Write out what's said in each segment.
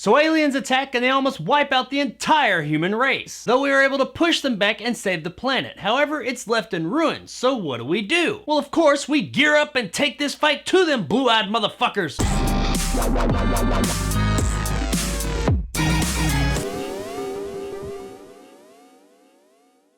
So aliens attack and they almost wipe out the entire human race, though we were able to push them back and save the planet. However, it's left in ruins, so what do? Well, of course, we gear up and take this fight to them blue-eyed motherfuckers.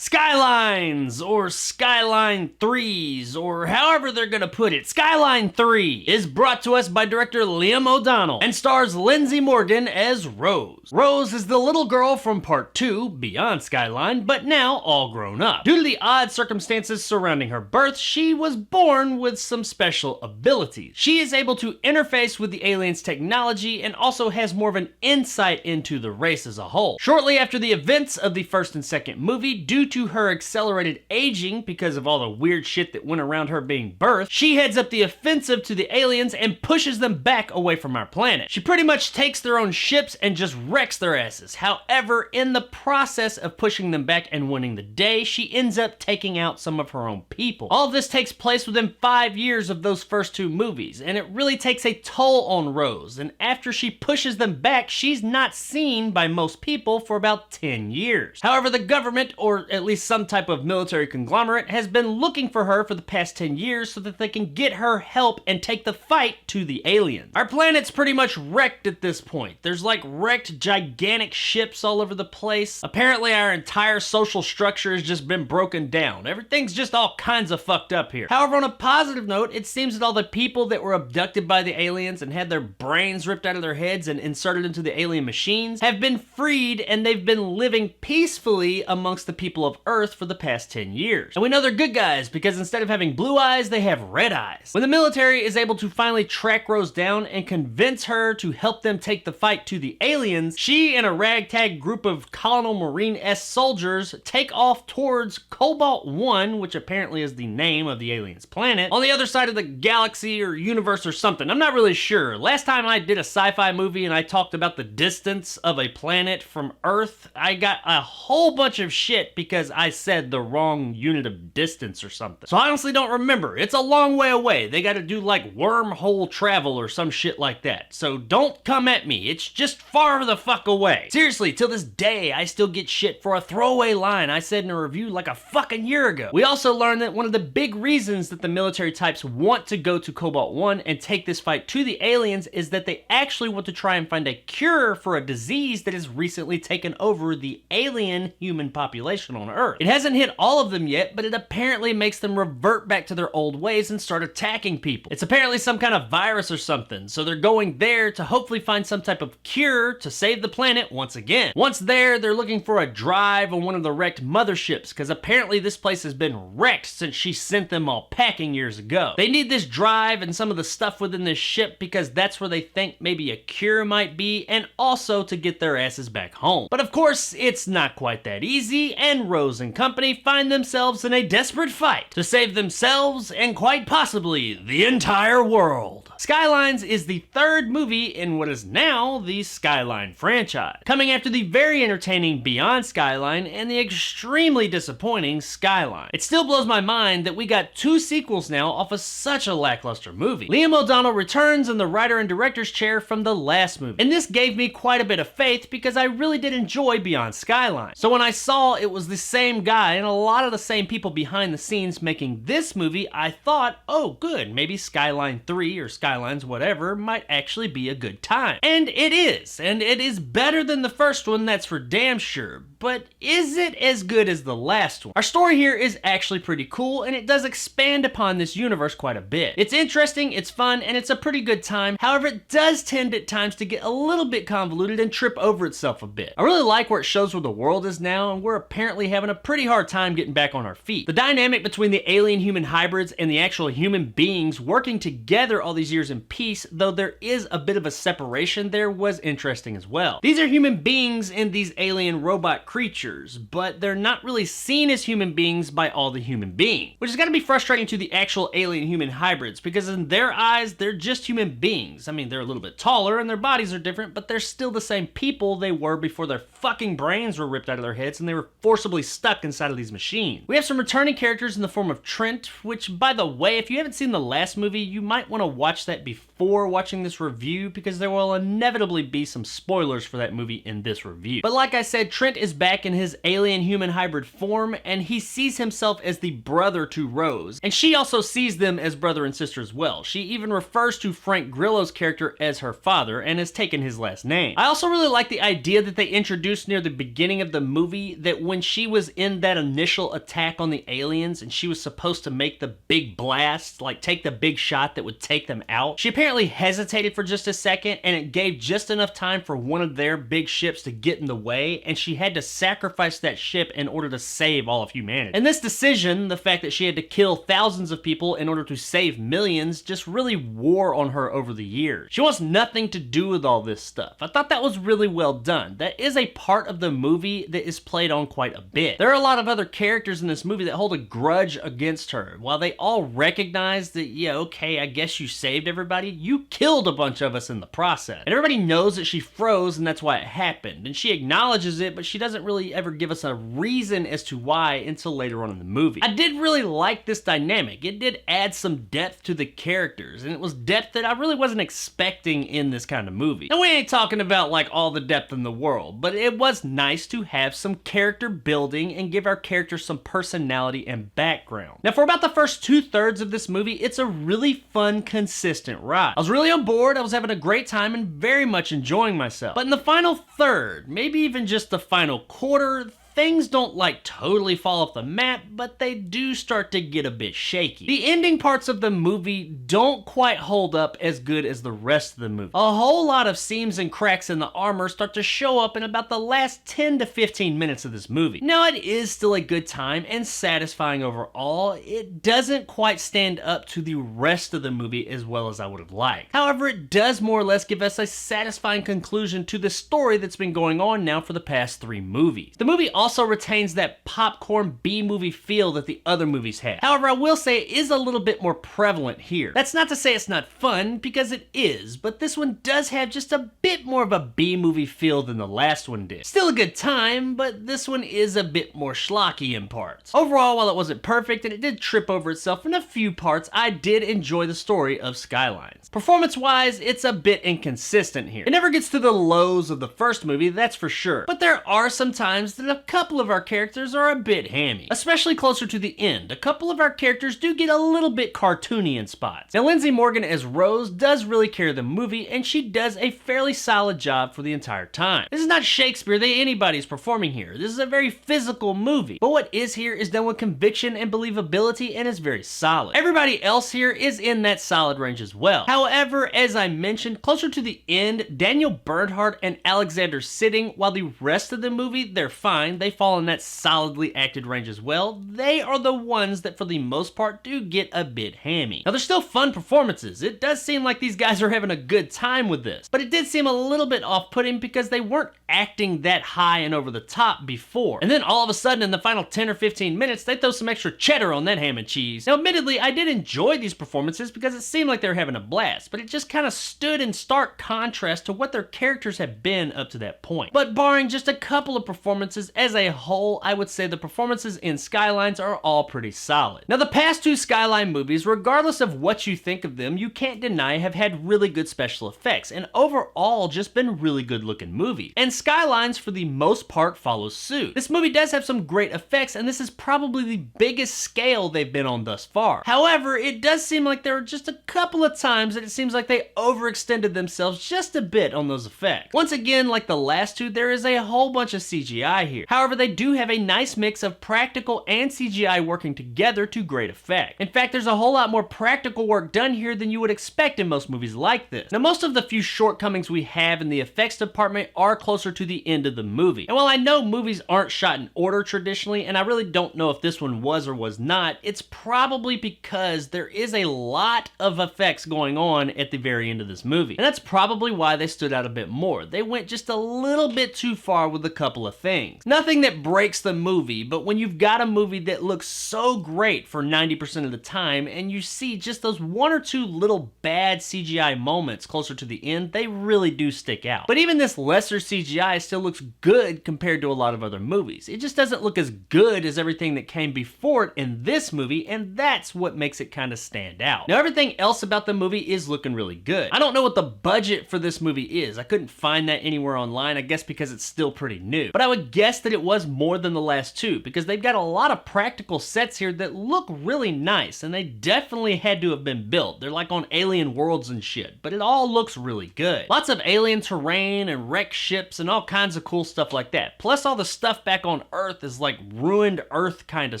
Skylines, or Skylin3s, or however they're gonna put it. Skyline 3 is brought to us by director Liam O'Donnell and stars Lindsay Morgan as Rose. Rose is the little girl from part 2, Beyond Skyline, but now all grown up. Due to the odd circumstances surrounding her birth, she was born with some special abilities. She is able to interface with the aliens' technology and also has more of an insight into the race as a whole. Shortly after the events of the first and second movie, due to her accelerated aging because of all the weird shit that went around her being birthed, she heads up the offensive to the aliens and pushes them back away from our planet. She pretty much takes their own ships and just wrecks their asses. However, in the process of pushing them back and winning the day, she ends up taking out some of her own people. All of this takes place within 5 years of those first 2 movies, and it really takes a toll on Rose, and after she pushes them back, she's not seen by most people for about 10 years. However, the government, or at least some type of military conglomerate, has been looking for her for the past 10 years so that they can get her help and take the fight to the aliens. Our planet's pretty much wrecked at this point. There's like wrecked gigantic ships all over the place. Apparently our entire social structure has just been broken down. Everything's just all kinds of fucked up here. However, on a positive note, it seems that all the people that were abducted by the aliens and had their brains ripped out of their heads and inserted into the alien machines have been freed, and they've been living peacefully amongst the people of Earth for the past 10 years. And we know they're good guys because instead of having blue eyes, they have red eyes. When the military is able to finally track Rose down and convince her to help them take the fight to the aliens, she and a ragtag group of Colonel Marine-esque soldiers take off towards Cobalt 1, which apparently is the name of the aliens' planet, on the other side of the galaxy or universe or something. I'm not really sure. Last time I did a sci-fi movie and I talked about the distance of a planet from Earth, I got a whole bunch of shit because I said the wrong unit of distance or something. So I honestly don't remember. It's a long way away. They gotta do like wormhole travel or some shit like that. So don't come at me. It's just far the fuck away. Seriously, till this day, I still get shit for a throwaway line I said in a review like a fucking year ago. We also learned that one of the big reasons that the military types want to go to Cobalt 1 and take this fight to the aliens is that they actually want to try and find a cure for a disease that has recently taken over the alien human population on Earth. It hasn't hit all of them yet, but it apparently makes them revert back to their old ways and start attacking people. It's apparently some kind of virus or something, so they're going there to hopefully find some type of cure to save the planet once again. Once there, they're looking for a drive on one of the wrecked motherships, because apparently this place has been wrecked since she sent them all packing years ago. They need this drive and some of the stuff within this ship because that's where they think maybe a cure might be, and also to get their asses back home. But of course, it's not quite that easy, and Rose and company find themselves in a desperate fight to save themselves and quite possibly the entire world. Skylines is the 3rd movie in what is now the Skyline franchise, coming after the very entertaining Beyond Skyline and the extremely disappointing Skyline. It still blows my mind that we got 2 sequels now off of such a lackluster movie. Liam O'Donnell returns in the writer and director's chair from the last movie, and this gave me quite a bit of faith because I really did enjoy Beyond Skyline. So when I saw it was the same guy and a lot of the same people behind the scenes making this movie, I thought, oh good, maybe Skyline 3 or Skylines whatever might actually be a good time. And it is better than the first one, that's for damn sure. But is it as good as the last one? Our story here is actually pretty cool, and it does expand upon this universe quite a bit. It's interesting, it's fun, and it's a pretty good time. However, it does tend at times to get a little bit convoluted and trip over itself a bit. I really like where it shows where the world is now, and we're apparently having a pretty hard time getting back on our feet. The dynamic between the alien-human hybrids and the actual human beings working together all these years in peace, though there is a bit of a separation there, was interesting as well. These are human beings in these alien robot creatures, but they're not really seen as human beings by all the human beings, which has got to be frustrating to the actual alien-human hybrids, because in their eyes, they're just human beings. I mean, they're a little bit taller and their bodies are different, but they're still the same people they were before their fucking brains were ripped out of their heads and they were forcibly stuck inside of these machines. We have some returning characters in the form of Trent, which, by the way, if you haven't seen the last movie, you might want to watch that before watching this review because there will inevitably be some spoilers for that movie in this review. But like I said, Trent is back in his alien-human hybrid form, and he sees himself as the brother to Rose, and she also sees them as brother and sister as well. She even refers to Frank Grillo's character as her father and has taken his last name. I also really like the idea that they introduced near the beginning of the movie that when she was in that initial attack on the aliens and she was supposed to make the big blast, like take the big shot that would take them out, she apparently hesitated for just a second, and it gave just enough time for one of their big ships to get in the way, and she had to sacrifice that ship in order to save all of humanity. And this decision, the fact that she had to kill thousands of people in order to save millions, just really wore on her over the years. She wants nothing to do with all this stuff. I thought that was really well done. That is a part of the movie that is played on quite a bit. There are a lot of other characters in this movie that hold a grudge against her. While they all recognize that, yeah, okay, I guess you saved everybody, you killed a bunch of us in the process. And everybody knows that she froze and that's why it happened. And she acknowledges it, but she doesn't really ever give us a reason as to why until later on in the movie. I did really like this dynamic. It did add some depth to the characters, and it was depth that I really wasn't expecting in this kind of movie. Now, we ain't talking about like all the depth in the world, but it was nice to have some character building and give our characters some personality and background. Now, for about the first 2/3 of this movie, it's a really fun, consistent ride. I was really on board, I was having a great time, and very much enjoying myself. But in the final third, maybe even just the final quarter, things don't like totally fall off the map, but they do start to get a bit shaky. The ending parts of the movie don't quite hold up as good as the rest of the movie. A whole lot of seams and cracks in the armor start to show up in about the last 10 to 15 minutes of this movie. Now, it is still a good time and satisfying overall. It doesn't quite stand up to the rest of the movie as well as I would have liked. However, it does more or less give us a satisfying conclusion to the story that's been going on now for the past 3 movies. The movie also retains that popcorn B-movie feel that the other movies have. However, I will say it is a little bit more prevalent here. That's not to say it's not fun, because it is, but this one does have just a bit more of a B-movie feel than the last one did. Still a good time, but this one is a bit more schlocky in parts. Overall, while it wasn't perfect and it did trip over itself in a few parts, I did enjoy the story of Skylines. Performance-wise, it's a bit inconsistent here. It never gets to the lows of the first movie, that's for sure, but there are some times that a couple of our characters are a bit hammy, especially closer to the end. A couple of our characters do get a little bit cartoony in spots. Now, Lindsay Morgan as Rose does really carry the movie, and she does a fairly solid job for the entire time. This is not Shakespeare that anybody's performing here. This is a very physical movie, but what is here is done with conviction and believability and is very solid. Everybody else here is in that solid range as well. However, as I mentioned, closer to the end, Daniel Bernhardt and Alexander Sitting, while the rest of the movie, they're fine, they fall in that solidly acted range as well, they are the ones that for the most part do get a bit hammy. Now, they're still fun performances. It does seem like these guys are having a good time with this, but it did seem a little bit off-putting because they weren't acting that high and over the top before. And then all of a sudden in the final 10 or 15 minutes, they throw some extra cheddar on that ham and cheese. Now, admittedly, I did enjoy these performances because it seemed like they were having a blast, but it just kind of stood in stark contrast to what their characters have been up to that point. But barring just a couple of performances as a whole, I would say the performances in Skylines are all pretty solid. Now, the past 2 Skyline movies, regardless of what you think of them, you can't deny have had really good special effects, and overall just been really good looking movies. And Skylines, for the most part, follows suit. This movie does have some great effects, and this is probably the biggest scale they've been on thus far. However, it does seem like there are just a couple of times that it seems like they overextended themselves just a bit on those effects. Once again, like the last 2, there is a whole bunch of CGI here. However, they do have a nice mix of practical and CGI working together to great effect. In fact, there's a whole lot more practical work done here than you would expect in most movies like this. Now, most of the few shortcomings we have in the effects department are closer to the end of the movie. And while I know movies aren't shot in order traditionally, and I really don't know if this one was or was not, it's probably because there is a lot of effects going on at the very end of this movie. And that's probably why they stood out a bit more. They went just a little bit too far with a couple of things. Nothing nothing that breaks the movie, but when you've got a movie that looks so great for 90% of the time, and you see just those one or two little bad CGI moments closer to the end, they really do stick out. But even this lesser CGI still looks good compared to a lot of other movies. It just doesn't look as good as everything that came before it in this movie, and that's what makes it kind of stand out. Now, everything else about the movie is looking really good. I don't know what the budget for this movie is. I couldn't find that anywhere online, I guess because it's still pretty new. But I would guess that it was more than the last two, because they've got a lot of practical sets here that look really nice, and they definitely had to have been built. They're like on alien worlds and shit, but it all looks really good. Lots of alien terrain and wrecked ships and all kinds of cool stuff like that. Plus all the stuff back on Earth is like ruined Earth kind of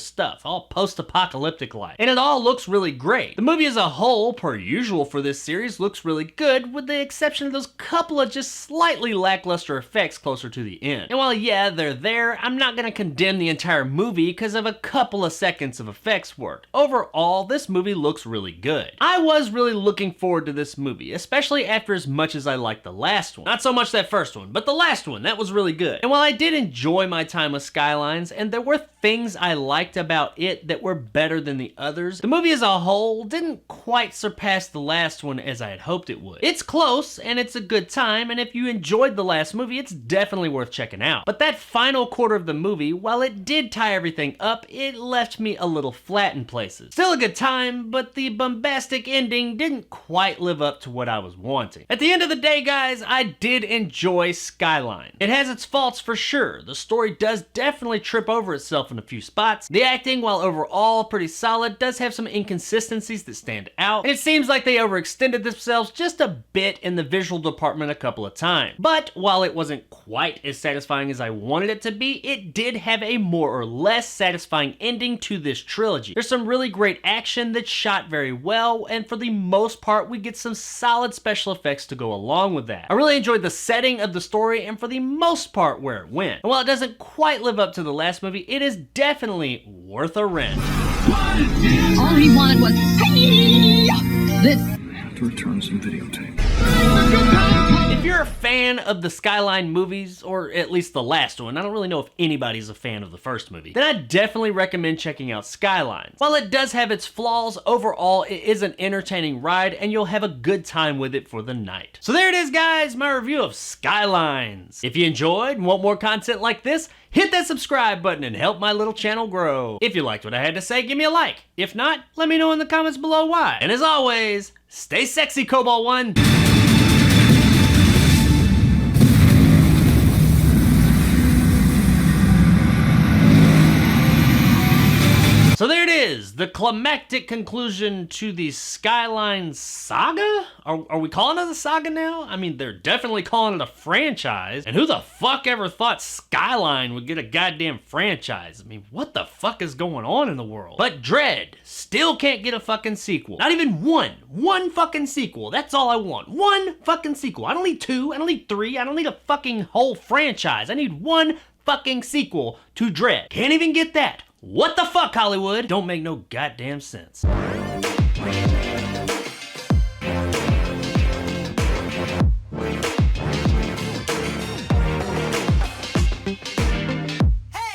stuff, all post-apocalyptic like. And it all looks really great. The movie as a whole, per usual for this series, looks really good, with the exception of those couple of just slightly lackluster effects closer to the end. And while yeah, they're there, I'm not gonna condemn the entire movie because of a couple of seconds of effects work. Overall, this movie looks really good. I was really looking forward to this movie, especially after as much as I liked the last one. Not so much that first one, but the last one, that was really good. And while I did enjoy my time with Skylines, and there were things I liked about it that were better than the others, the movie as a whole didn't quite surpass the last one as I had hoped it would. It's close, and it's a good time, and if you enjoyed the last movie, it's definitely worth checking out. But that final quarter of the movie, while it did tie everything up, it left me a little flat in places. Still a good time, but the bombastic ending didn't quite live up to what I was wanting. At the end of the day, guys, I did enjoy Skyline. It has its faults for sure. The story does definitely trip over itself in a few spots. The acting, while overall pretty solid, does have some inconsistencies that stand out, and it seems like they overextended themselves just a bit in the visual department a couple of times. But while it wasn't quite as satisfying as I wanted it to be, it did have a more or less satisfying ending to this trilogy. There's some really great action that's shot very well, and for the most part, we get some solid special effects to go along with that. I really enjoyed the setting of the story, and for the most part, where it went. And while it doesn't quite live up to the last movie, it is definitely worth a rent. All he wanted was, hey, this. I have to return some videotape. If you're a fan of the Skyline movies, or at least the last one, I don't really know if anybody's a fan of the first movie, then I definitely recommend checking out Skylines. While it does have its flaws, overall it is an entertaining ride and you'll have a good time with it for the night. So there it is, guys, my review of Skylines. If you enjoyed and want more content like this, hit that subscribe button and help my little channel grow. If you liked what I had to say, give me a like. If not, let me know in the comments below why. And as always, stay sexy, Cobalt 1. So there it is, the climactic conclusion to the Skyline saga? Are we calling it a saga now? I mean, they're definitely calling it a franchise. And who the fuck ever thought Skyline would get a goddamn franchise? I mean, what the fuck is going on in the world? But Dread still can't get a fucking sequel. Not even one. One fucking sequel. That's all I want. One fucking sequel. I don't need two. I don't need three. I don't need a fucking whole franchise. I need one fucking sequel to Dread. Can't even get that. What the fuck, Hollywood? Don't make no goddamn sense.